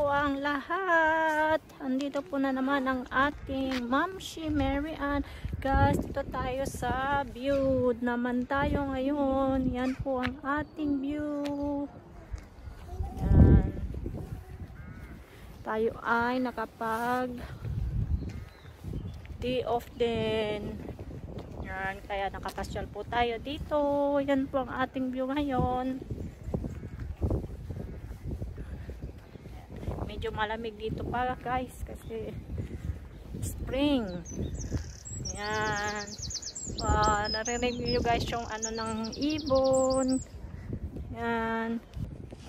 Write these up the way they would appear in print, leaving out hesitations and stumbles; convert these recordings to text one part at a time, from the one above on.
po ang lahat. Andito po na naman ang ating Mamshi Mary Ann. Guys, dito tayo sa view naman tayo ngayon. Yan po ang ating view. Yan. Tayo ay nakapag day off din. Yan, kaya nakapasyal po tayo dito. Yan po ang ating view ngayon. Medyo malamig dito pa guys kasi spring. Yan. Narinig nyo guys yung ano ng ibon. Yan.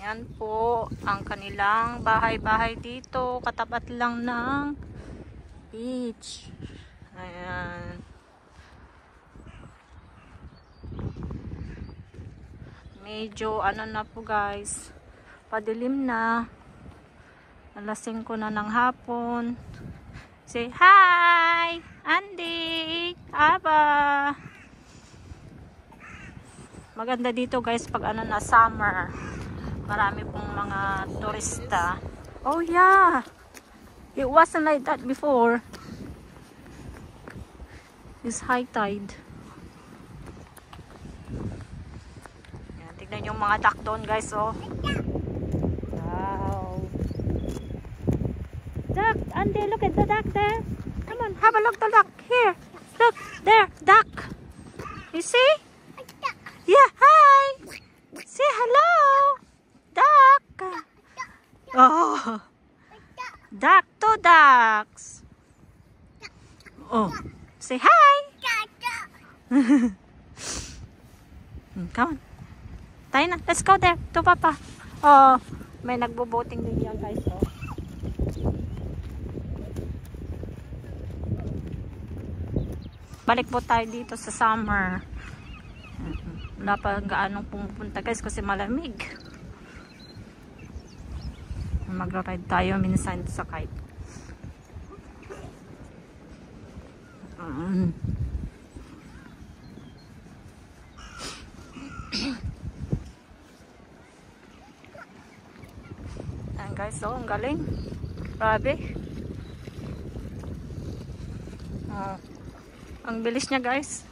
Yan po ang kanilang bahay-bahay dito. Katapat lang ng beach. Ayan. Medyo ano na po guys. Padilim na. Alas 5 na ng hapon. Say hi! Andy! Aba! Maganda dito guys pag ano na summer. Marami pong mga turista. Oh yeah! It wasn't like that before. It's high tide. Yan, tignan yung mga duck doon guys oh. Duck, Andy, look at the duck there. Come on, have a look at the duck. Here, look, there, duck. You see? Yeah, hi. Say hello. Duck. Oh, duck to ducks. Oh, say hi. Come on. Tayo na, let's go there to Papa. Oh, may nagbo-boating din yan guys. Oh. Balik po tayo dito sa summer. Wala pa gaanong pumupunta guys kasi malamig. Mag-ride tayo minsan sa kite. Ayan guys, oh, ang galing. Grabe. Oh. Ang bilis niya guys.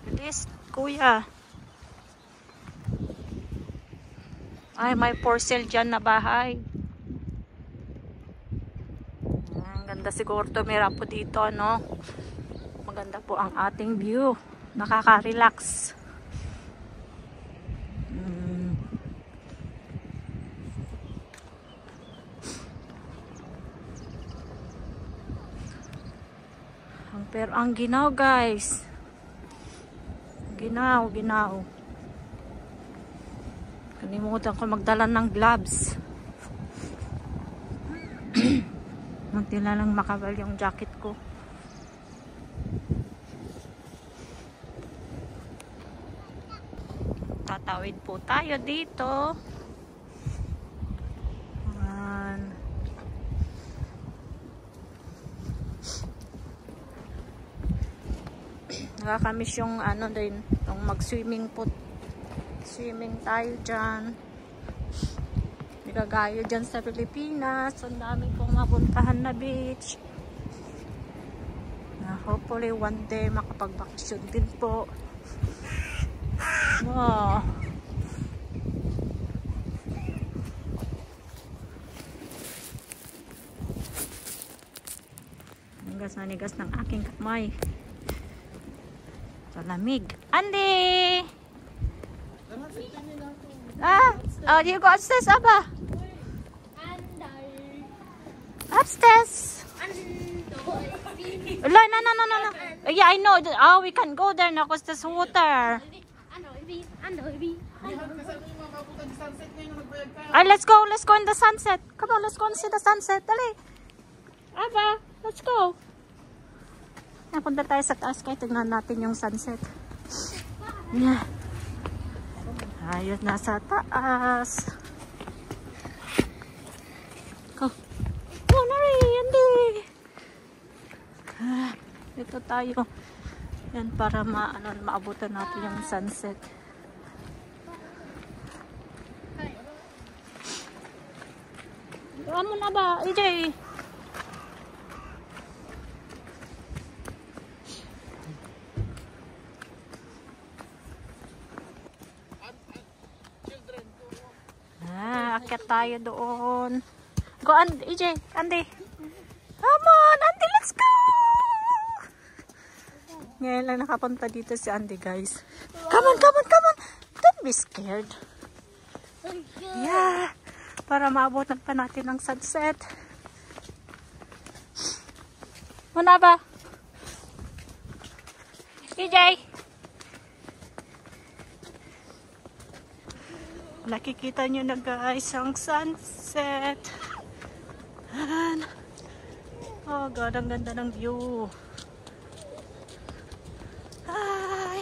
Bilis, kuya. Ay, may for sale dyan na bahay. Ang ganda siguro to. Meron po dito, no? Maganda po ang ating view. Nakaka-relax. Pero ang ginaw guys. Ginaw. Kalimutan ko magdala ng gloves. Munti na lang makabal yung jacket ko. Tatawid po tayo dito. Nakakamiss yung ano din, yung mag-swimming po. Swimming tayo dyan. Hindi kagaya dyan sa Pilipinas. Ang dami pong mapuntahan na beach. Hopefully one day makapag-vacation din po. Wow. Nigas na nigas ng aking kamay. Lamig. Andy! Oh, you go upstairs, Abba? Upstairs. No. Yeah, I know. Oh, we can go there now because there's water. Let's go in the sunset. Come on, let's go and see the sunset. Dali. Abba, let's go. Punta tayo sa taas kaya tignan natin yung sunset. Yeah. Ayun, nasa taas. Go. Oh, nari, Andy. Dito tayo. Yan, para maabutan natin yung sunset. Amo na ba, EJ? Akyat tayo doon. Go, EJ, Andy. Come on, Andy, let's go! Ngayon lang nakapunta dito si Andy, guys. Come on, come on, come on! Don't be scared. Yeah, para maabutan pa natin ang sunset. Muna ba? EJ! Nakikita nyo na, guys, ang sunset. Ayan. Oh God, ang ganda ng view. Hi!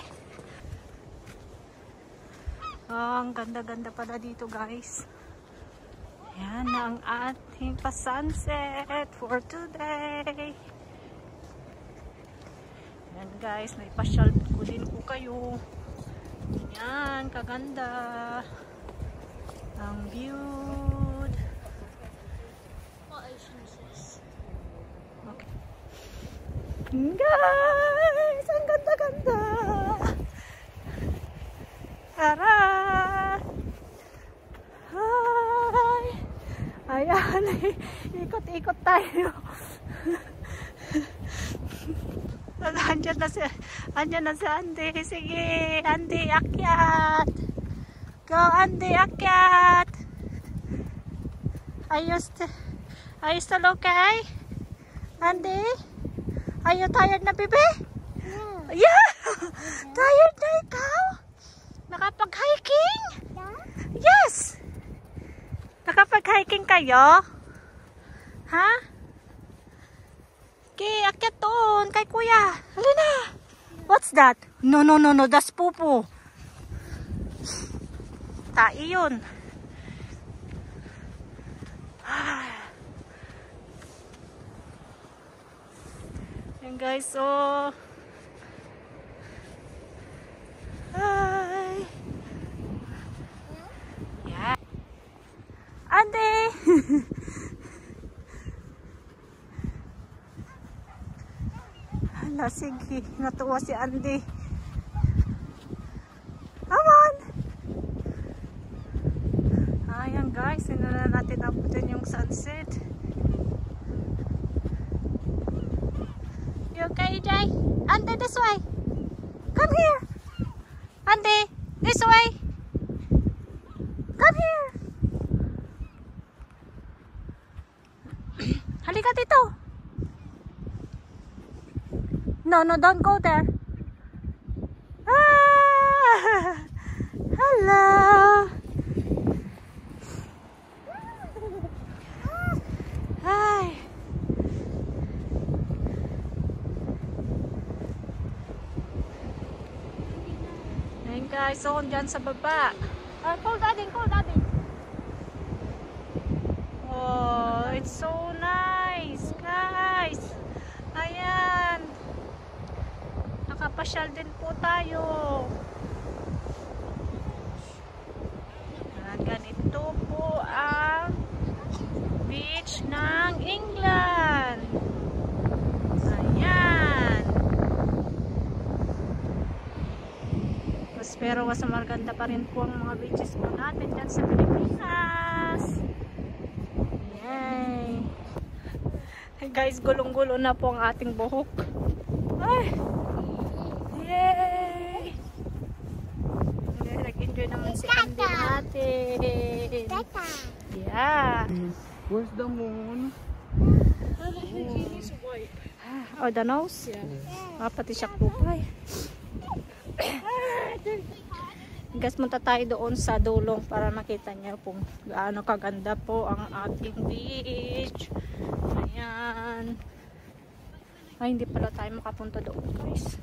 Oh, ang ganda-ganda pala dito, guys. Ayan na ang ating pa-sunset for today. Ayan, guys, may pasyal ko din po kayo. Ayan, kaganda. Ang view. Okay. Guys, ang ganda-ganda. Tara! Hi! Ayan, ikot-ikot tayo. Andyan na si Andy. Sige, Andy, akyat. Go, Andy, akyat. Are you still okay? Andy? Are you tired na, baby? Yeah! Tired na ikaw? Nakapag-hiking? Yes! Nakapag-hiking kayo? Ha? Okay, akyat doon kay kuya. Halina! What's that? No, that's pupo. Tai yun. Yan, guys, so hi. Yeah. Andy. Hala, sige, natuwa si Andy. Come on. Ayan, guys, hindi na natin abutin yung sunset. You okay, Jay? Andy, this way. Come here. Andy, this way. Come here. Halika dito. No, don't go there. Ah, hello. Hi. Ayan, guys, so dyan sa baba. Call daddy. Oh, it's so nice, guys. Ayan. Nakapasyal din po tayo. Ayan, ganito po ang beach ng England. Ayan. Pero mas maganda pa rin po ang mga beaches po natin dyan sa Pilipinas. Yay! Hey guys, gulong-gulo na po ang ating buhok. Ay! Yay! Nag-enjoy naman si Andy natin. Yeah! Where's the moon? Oh, the nose? Yeah. Pati siya kupay. Guys, munta tayo doon sa dulong para makita niyo kung gaano kaganda po ang ating beach. Ayan. Ay, hindi pala tayo makapunta doon, guys.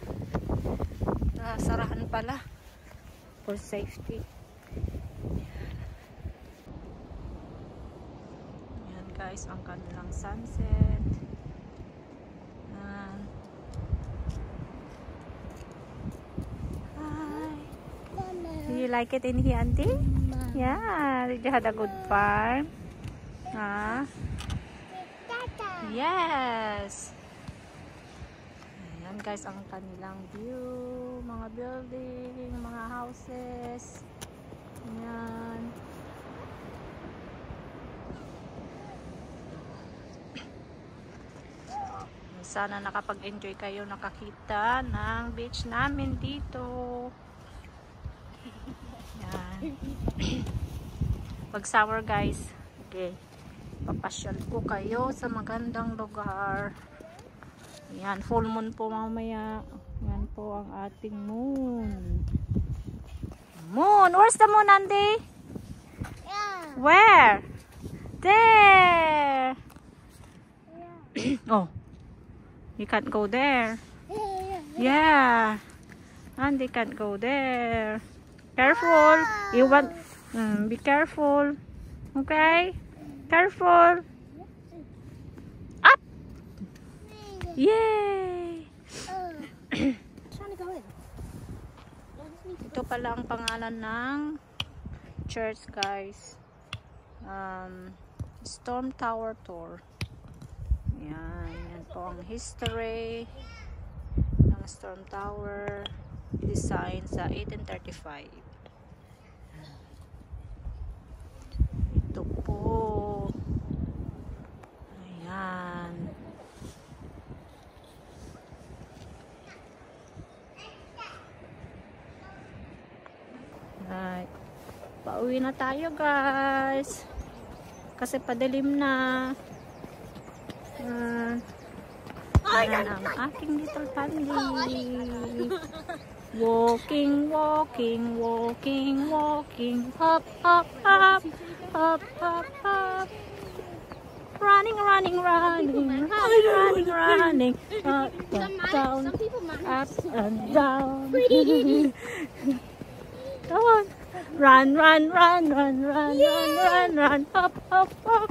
Nasarahan pala for safety. Ayan, guys, ang kanilang sunset. Do you like it in here, Auntie? Yeah, did you have a good farm? Ha? Yes! Ayan guys, ang kanilang view. Mga building, mga houses. Ayan. Sana nakapag-enjoy kayo, nakakita ng beach namin dito. Ayan. Pag summer guys, okay, papasyal ko kayo sa magandang lugar. Yan, full moon po mamaya. Yan po ang ating moon. Moon! Where's the moon, Andy? Yeah. Where? There! Oh, you can't go there. Yeah, Andy can't go there. Careful. You want... be careful. Okay? Careful. Up! Yay! Trying to go in. Ito pala ang pangalan ng church, guys. Storm Tower Tour. Yan. Yan po ang history ng Storm Tower. Design sa 1835. Ito po. Ayan. Right. Pauwi na tayo guys. Kasi padilim na. Ayan ang aking little family. Walking, walking, walking, walking. Hop, hop, hop. Hop, hop, hop. Running, running, running. Running, running, running. Up and down. Up and down. Come on. Run, run, run, run, run, run, run, run. Hop, hop, hop.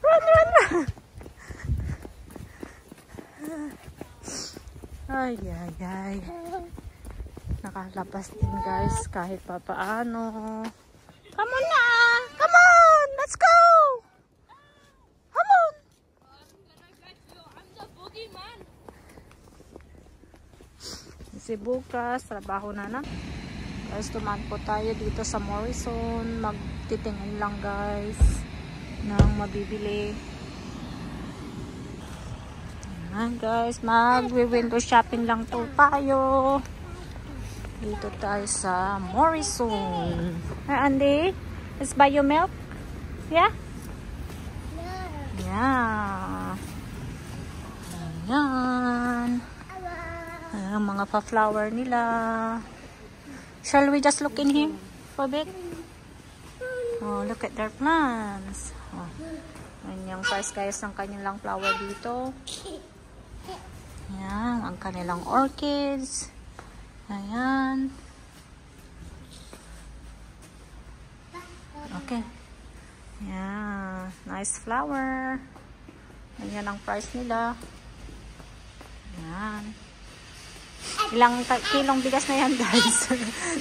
Run, run, run. Ay, ay, ay. Nakalabas din guys kahit papaano. Come on na! Come on! Let's go! Come on! Kasi bukas, trabaho na na. Guys, tumaan po tayo dito sa Morrison. Magtitingin lang guys ng mabibili. Ayan guys, mag-window shopping lang po tayo. Dito tayo sa Morrison. Hey Andy, let's buy you milk? Yeah? Yeah. Ayan. Ayan, mga pa-flower nila. Shall we just look in here for a bit? Oh, look at their plants. Oh. Ayan yung price guys ng kanilang flower dito. Ayan, ang kanilang orchids. Ayan. Okay. Ayan. Nice flower. Ayan ang price nila. Ayan. Ilang kilong bigas na yan guys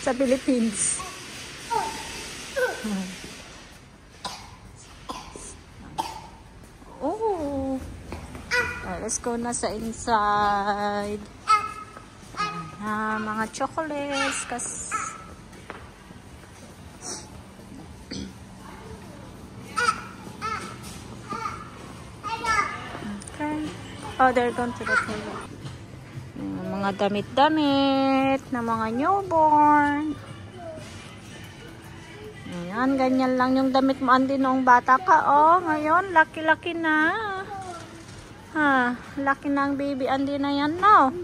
sa Philippines. Oh. Let's go na sa inside. Mga chocolates. Okay. Oh, they're going to the toilet. Mga damit-damit na mga newborn. Ayan, ganyan lang yung damit mo Andy noong bata ka. Oh, ngayon, laki-laki na. Ha, laki na ang baby Andy na yan, no?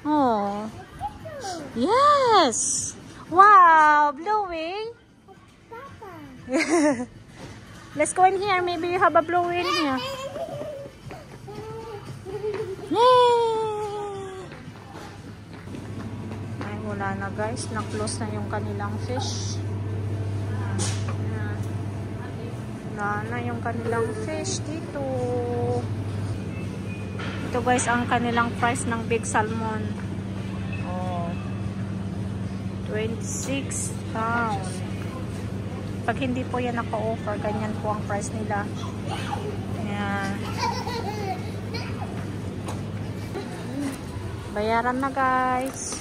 Oh. Yes! Wow, Bluey. Let's go in here. Maybe you have a Bluey in here. Yay! Ay, wala na guys. Na-close na yung kanilang fish. Wala na yung kanilang fish dito. Ito guys ang kanilang price ng big salmon. Oh. 26 pound. Pag hindi po yan naka-offer, ganyan po ang price nila. Ayan. Bayaran na guys.